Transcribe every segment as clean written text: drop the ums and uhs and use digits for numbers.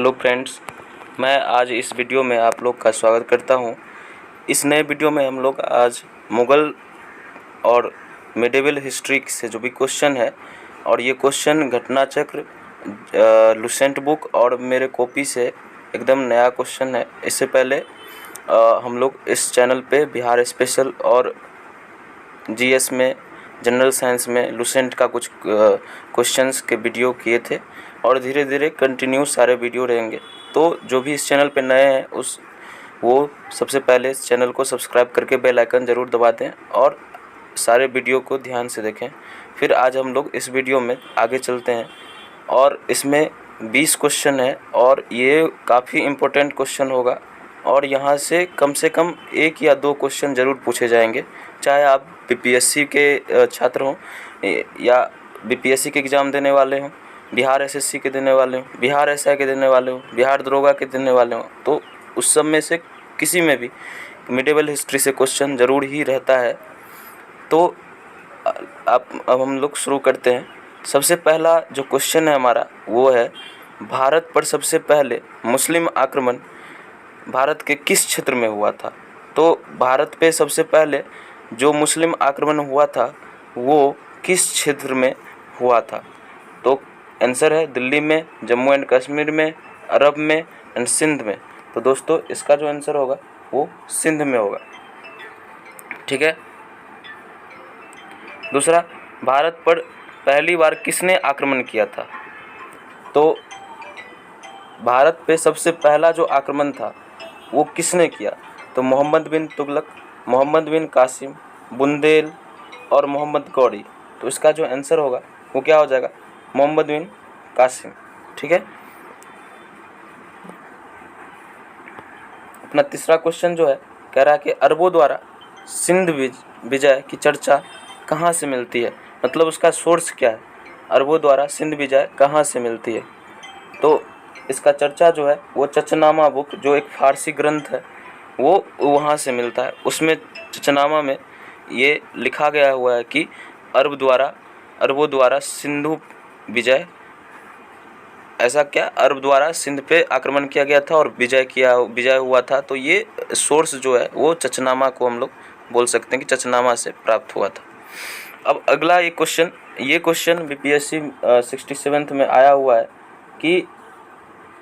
Hello friends, मैं आज इस वीडियो में आप लोग का स्वागत करता हूं। इस नए वीडियो में हम लोग आज मुग़ल और मिडिवल हिस्ट्री से जो भी क्वेश्चन है, और ये क्वेश्चन घटना चक्र लुसेंट बुक और मेरे कॉपी से एकदम नया क्वेश्चन है। इससे पहले हम लोग इस चैनल पे बिहार स्पेशल और जीएस में, जनरल साइंस में लुसेंट का कुछ क्वेश्चंस के वीडियो किए थे, और धीरे धीरे कंटिन्यू सारे वीडियो रहेंगे। तो जो भी इस चैनल पे नए हैं वो सबसे पहले इस चैनल को सब्सक्राइब करके बेल आइकन ज़रूर दबा दें और सारे वीडियो को ध्यान से देखें। फिर आज हम लोग इस वीडियो में आगे चलते हैं, और इसमें 20 क्वेश्चन है और ये काफ़ी इम्पोर्टेंट क्वेश्चन होगा, और यहाँ से कम 1 या 2 क्वेश्चन ज़रूर पूछे जाएंगे। चाहे आप बीपीएससी के छात्र हों या बीपीएससी के एग्ज़ाम देने वाले हों, बिहार एसएससी के देने वाले हों, बिहार एसआई के देने वाले हों, बिहार दरोगा के देने वाले हों, तो उस सब में से किसी में भी मिडिवल हिस्ट्री से क्वेश्चन ज़रूर ही रहता है। तो अब हम लोग शुरू करते हैं। सबसे पहला जो क्वेश्चन है हमारा वो है, भारत पर सबसे पहले मुस्लिम आक्रमण भारत के किस क्षेत्र में हुआ था? तो भारत पे सबसे पहले जो मुस्लिम आक्रमण हुआ था वो किस क्षेत्र में हुआ था? तो आंसर है दिल्ली में, जम्मू एंड कश्मीर में, अरब में एंड सिंध में। तो दोस्तों इसका जो आंसर होगा वो सिंध में होगा। ठीक है। दूसरा, भारत पर पहली बार किसने आक्रमण किया था? तो भारत पे सबसे पहला जो आक्रमण था वो किसने किया? तो मोहम्मद बिन तुगलक, मोहम्मद बिन कासिम, बुंदेल और मोहम्मद गौरी। तो इसका जो आंसर होगा वो क्या हो जाएगा? मोहम्मद बिन कासिम। ठीक है। अपना तीसरा क्वेश्चन जो है, कह रहा है कि अरबों द्वारा सिंध विजय की चर्चा कहाँ से मिलती है? मतलब उसका सोर्स क्या है? अरबों द्वारा सिंध विजय कहाँ से मिलती है? तो इसका चर्चा जो है वो चचनामा बुक, जो एक फारसी ग्रंथ है, वो वहाँ से मिलता है। उसमें चचनामा में ये लिखा गया हुआ है कि अरबों द्वारा सिंधु विजय, ऐसा क्या, अरब द्वारा सिंध पे आक्रमण किया गया था और विजय हुआ था। तो ये सोर्स जो है वो चचनामा को हम लोग बोल सकते हैं कि चचनामा से प्राप्त हुआ था। अब अगला ये क्वेश्चन बीपीएससी 67th में आया हुआ है कि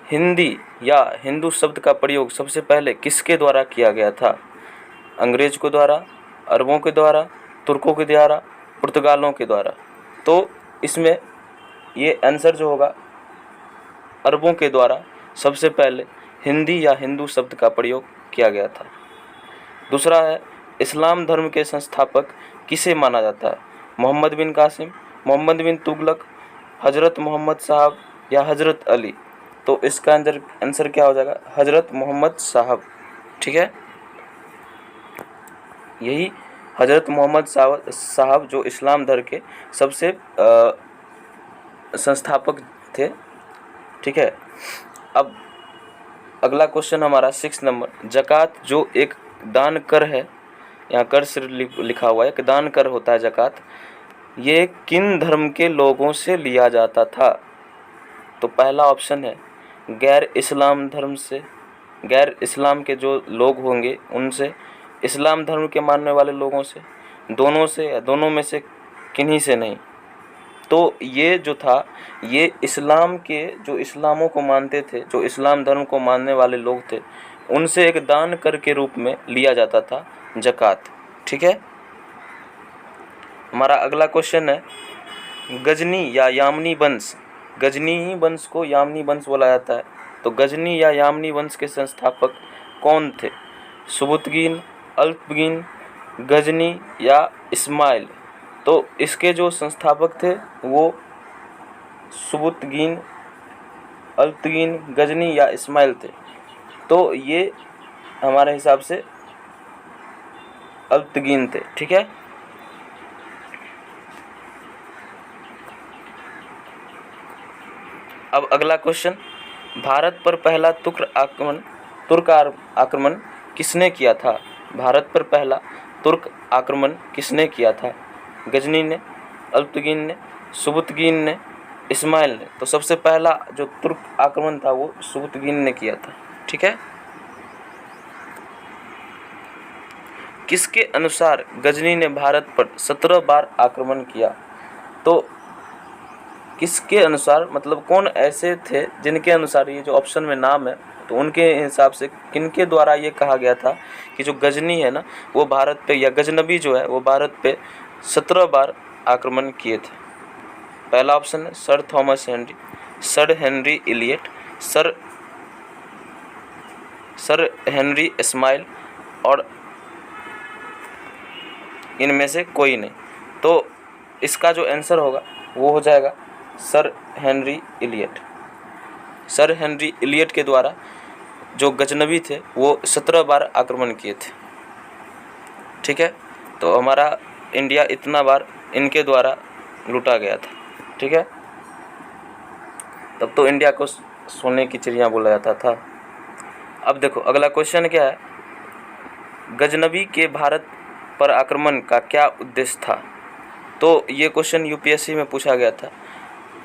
हिंदी या हिंदू शब्द का प्रयोग सबसे पहले किसके द्वारा किया गया था? अंग्रेज के द्वारा, अरबों के द्वारा, तुर्कों के द्वारा, पुर्तगालों के द्वारा। तो इसमें ये आंसर जो होगा, अरबों के द्वारा सबसे पहले हिंदी या हिंदू शब्द का प्रयोग किया गया था। दूसरा है, इस्लाम धर्म के संस्थापक किसे माना जाता है? मोहम्मद बिन कासिम, मोहम्मद बिन तुगलक, हज़रत मोहम्मद साहब या हज़रत अली। तो इसका आंसर क्या हो जाएगा? हज़रत मोहम्मद साहब। ठीक है। यही हज़रत मोहम्मद साहब जो इस्लाम धर्म के सबसे संस्थापक थे। ठीक है। अब अगला क्वेश्चन हमारा 6 नंबर, ज़कात जो एक दान कर है, यहाँ कर से लिखा हुआ है कि दान कर होता है ज़कात, ये किन धर्म के लोगों से लिया जाता था? तो पहला ऑप्शन है गैर इस्लाम धर्म से, गैर इस्लाम के जो लोग होंगे उनसे, इस्लाम धर्म के मानने वाले लोगों से, दोनों से या दोनों में से किन्हीं से नहीं। तो ये जो था, ये इस्लाम के जो इस्लामों को मानते थे, जो इस्लाम धर्म को मानने वाले लोग थे, उनसे एक दान कर के रूप में लिया जाता था ज़कात। ठीक है। हमारा अगला क्वेश्चन है, गजनी या यामनी वंश, गजनी ही वंश को यामनी वंश बोला जाता है, तो गजनी या यामनी वंश के संस्थापक कौन थे? सुबुतगीन, अल्पगीन, गजनी या इस्माइल। तो इसके जो संस्थापक थे वो सुबुतगीन, अल्पगीन, गजनी या इस्माइल थे। तो ये हमारे हिसाब से अल्पगीन थे। ठीक है। अब अगला क्वेश्चन, भारत पर पहला तुर्क आक्रमण किसने किया था? भारत पर पहला तुर्क आक्रमण किसने किया था? गजनी ने, अल्पगीन ने, सुबुतगीन ने इस्माइल ने। तो सबसे पहला जो तुर्क आक्रमण था वो सुबुतगिन ने किया था। ठीक है। किसके अनुसार गजनी ने भारत पर 17 बार आक्रमण किया? तो किसके अनुसार मतलब कौन ऐसे थे जिनके अनुसार, ये जो ऑप्शन में नाम है तो उनके हिसाब से किनके द्वारा ये कहा गया था कि जो गजनी है ना वो भारत पे, या गजनबी जो है वो भारत पे 17 बार आक्रमण किए थे? पहला ऑप्शन है sir Thomas Henry, sir Henry Elliot, sir Henry Ismail, और इनमें से कोई नहीं। तो इसका जो आंसर होगा वो हो जाएगा sir Henry Elliot. Sir Henry Elliot के द्वारा जो गजनबी थे वो 17 बार आक्रमण किए थे। ठीक है। तो हमारा इंडिया इतना बार इनके द्वारा लूटा गया था। ठीक है। तब तो इंडिया को सोने की चिड़िया बोला जाता था। अब देखो अगला क्वेश्चन क्या है, गजनबी के भारत पर आक्रमण का क्या उद्देश्य था? तो ये क्वेश्चन यूपीएससी में पूछा गया था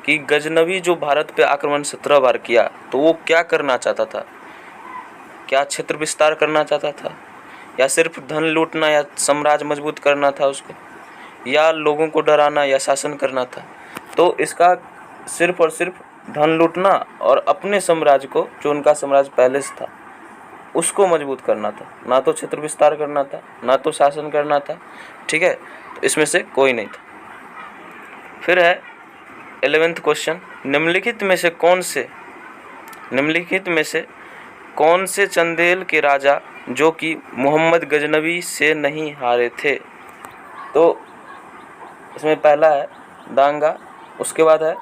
कि गजनबी जो भारत पे आक्रमण 17 बार किया तो वो क्या करना चाहता था? क्या क्षेत्र विस्तार करना चाहता था, या सिर्फ धन लूटना या साम्राज्य मजबूत करना था उसको, या लोगों को डराना या शासन करना था? तो इसका सिर्फ और सिर्फ धन लूटना और अपने साम्राज्य को, जो उनका साम्राज्य पहले से था उसको मजबूत करना था, ना तो क्षेत्र विस्तार करना था, ना तो शासन करना था। ठीक है। तो इसमें से कोई नहीं था। फिर है 11th क्वेश्चन, निम्नलिखित में से कौन से चंदेल के राजा जो कि मोहम्मद गजनबी से नहीं हारे थे? तो इसमें पहला है दांगा, उसके बाद है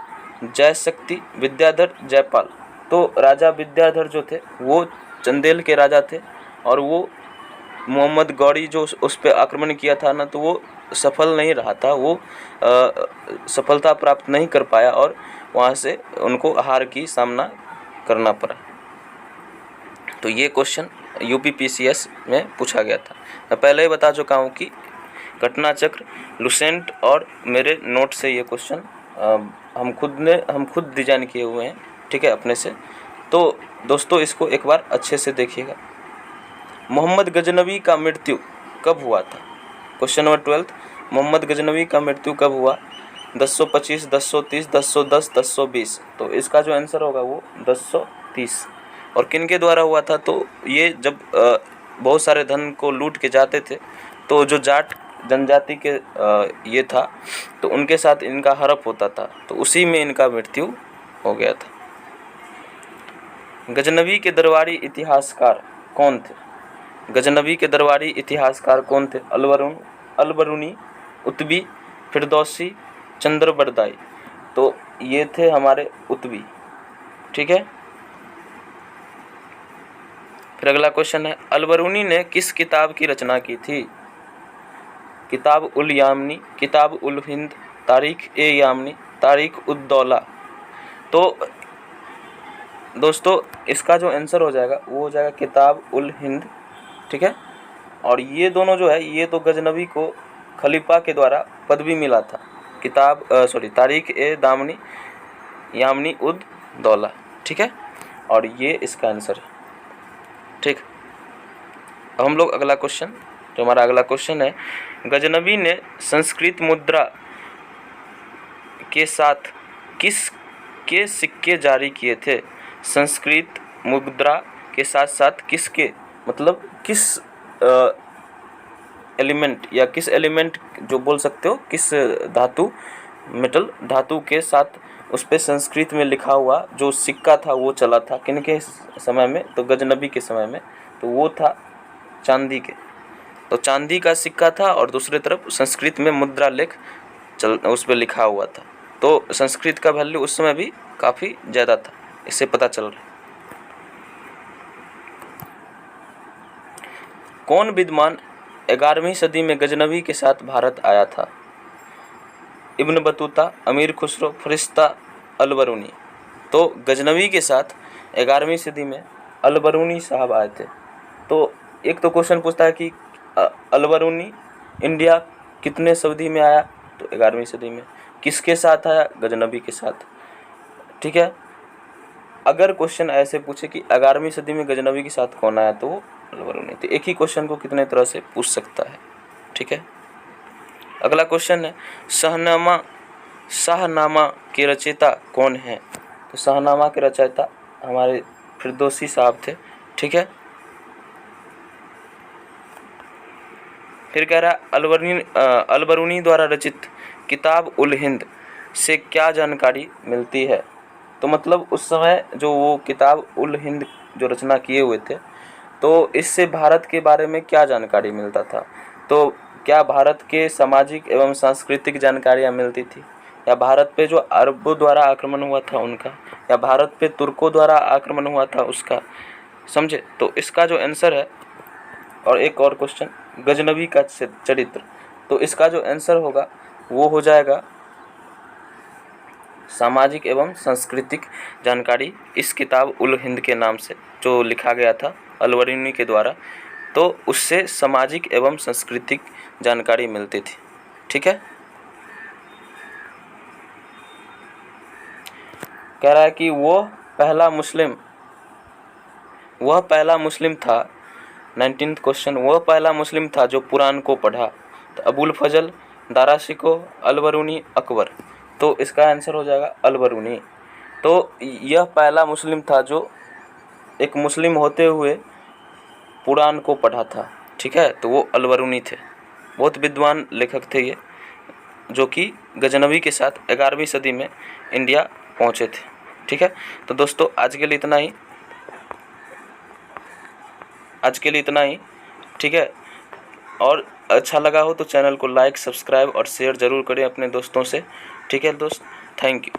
जयशक्ति, विद्याधर, जयपाल। तो राजा विद्याधर जो थे वो चंदेल के राजा थे, और वो मोहम्मद गौरी जो उस पर आक्रमण किया था ना तो वो सफल नहीं रहा था, वो सफलता प्राप्त नहीं कर पाया और वहाँ से उनको हार की सामना करना पड़ा। तो ये क्वेश्चन यूपीपीसीएस में पूछा गया था। मैं पहले ही बता चुका हूँ कि घटना चक्र, लुसेंट और मेरे नोट से ये क्वेश्चन हम खुद डिजाइन किए हुए हैं। ठीक है, अपने से। तो दोस्तों इसको एक बार अच्छे से देखिएगा। मोहम्मद गजनबी का मृत्यु कब हुआ था? क्वेश्चन नंबर 12, मोहम्मद गजनबी का मृत्यु कब हुआ? 1025, 1030, 1010, 1020। तो इसका जो आंसर होगा वो 1030। और किन के द्वारा हुआ था? तो ये जब बहुत सारे धन को लूट के जाते थे तो जो जाट जनजाति के ये था तो उनके साथ इनका हड़प होता था, तो उसी में इनका मृत्यु हो गया था। गजनबी के दरबारी इतिहासकार कौन थे? गजनबी के दरबारी इतिहासकार कौन थे? अलबरूनी, उतबी, फिरदौसी, चंद्रबरदाई। तो ये थे हमारे उतबी। ठीक है। फिर अगला क्वेश्चन है, अलबरूनी ने किस किताब की रचना की थी? किताब उल यामनी, किताब उल हिंद, तारीख ए यामनी, तारीख उद दौला। तो दोस्तों इसका जो आंसर हो जाएगा वो हो जाएगा किताब उल हिंद। ठीक है। और ये दोनों जो है ये तो गजनबी को खलीफा के द्वारा पदवी मिला था, तारीख ए दामनी यामनी उद दौला। ठीक है। और ये इसका आंसर है। ठीक। अब हम लोग अगला क्वेश्चन, जो हमारा अगला क्वेश्चन है, गजनबी ने संस्कृत मुद्रा के साथ किस के सिक्के जारी किए थे? संस्कृत मुद्रा के साथ साथ किसके, मतलब किस एलिमेंट या किस एलिमेंट जो बोल सकते हो, किस धातु, मेटल धातु के साथ उस पर संस्कृत में लिखा हुआ जो सिक्का था वो चला था किनके समय में? तो गजनबी के समय में। तो वो था चांदी के। तो चांदी का सिक्का था और दूसरी तरफ संस्कृत में मुद्रा लेख उस पर लिखा हुआ था। तो संस्कृत का वैल्यू उस समय भी काफ़ी ज़्यादा था, इससे पता चल रहा है। कौन विद्वान 11वीं सदी में गजनबी के साथ भारत आया था? इब्न बतूता, अमीर खुसरो, फरिश्ता, अलबरूनी। तो गजनबी के साथ 11वीं सदी में अलबरूनी साहब आए थे। तो एक तो क्वेश्चन पूछता है कि अलबरूनी इंडिया कितने सदी में आया? तो 11वीं सदी में। किसके साथ आया? गजनबी के साथ। ठीक है। अगर क्वेश्चन ऐसे पूछे कि 11वीं सदी में गजनवी के साथ कौन आया, तो वो अलबरूनी। तो एक ही क्वेश्चन को कितने तरह से पूछ सकता है, ठीक है। अगला क्वेश्चन है शाहनामा के रचयिता कौन है? तो शाहनामा के रचयिता हमारे फिरदौसी साहब थे, ठीक है। फिर कह रहा है अलबरूनी द्वारा रचित किताब उल हिंद से क्या जानकारी मिलती है? तो मतलब उस समय जो वो किताब उल हिंद जो रचना किए हुए थे, तो इससे भारत के बारे में क्या जानकारी मिलता था? तो क्या भारत के सामाजिक एवं सांस्कृतिक जानकारियाँ मिलती थी, या भारत पे जो अरबों द्वारा आक्रमण हुआ था उनका, या भारत पे तुर्कों द्वारा आक्रमण हुआ था उसका, समझे? तो इसका जो आंसर है, और एक और क्वेश्चन, गजनवी का चरित्र, तो इसका जो आंसर होगा वो हो जाएगा सामाजिक एवं सांस्कृतिक जानकारी इस किताब उल हिंद के नाम से जो लिखा गया था अलबरूनी के द्वारा, तो उससे सामाजिक एवं सांस्कृतिक जानकारी मिलती थी, ठीक है। कह रहा है कि वह पहला मुस्लिम था, 19th क्वेश्चन, वह पहला मुस्लिम था जो कुरान को पढ़ा। तो अबुल फजल, दाराशिको, अलबरूनी, अकबर। तो इसका आंसर हो जाएगा अलबरूनी। तो यह पहला मुस्लिम था जो एक मुस्लिम होते हुए कुरान को पढ़ा था, ठीक है। तो वो अलबरूनी थे, बहुत विद्वान लेखक थे ये, जो कि गजनवी के साथ 11वीं सदी में इंडिया पहुँचे थे, ठीक है। तो दोस्तों आज के लिए इतना ही, ठीक है। और अच्छा लगा हो तो चैनल को लाइक, सब्सक्राइब और शेयर ज़रूर करें अपने दोस्तों से, ठीक है दोस्त। Thank you.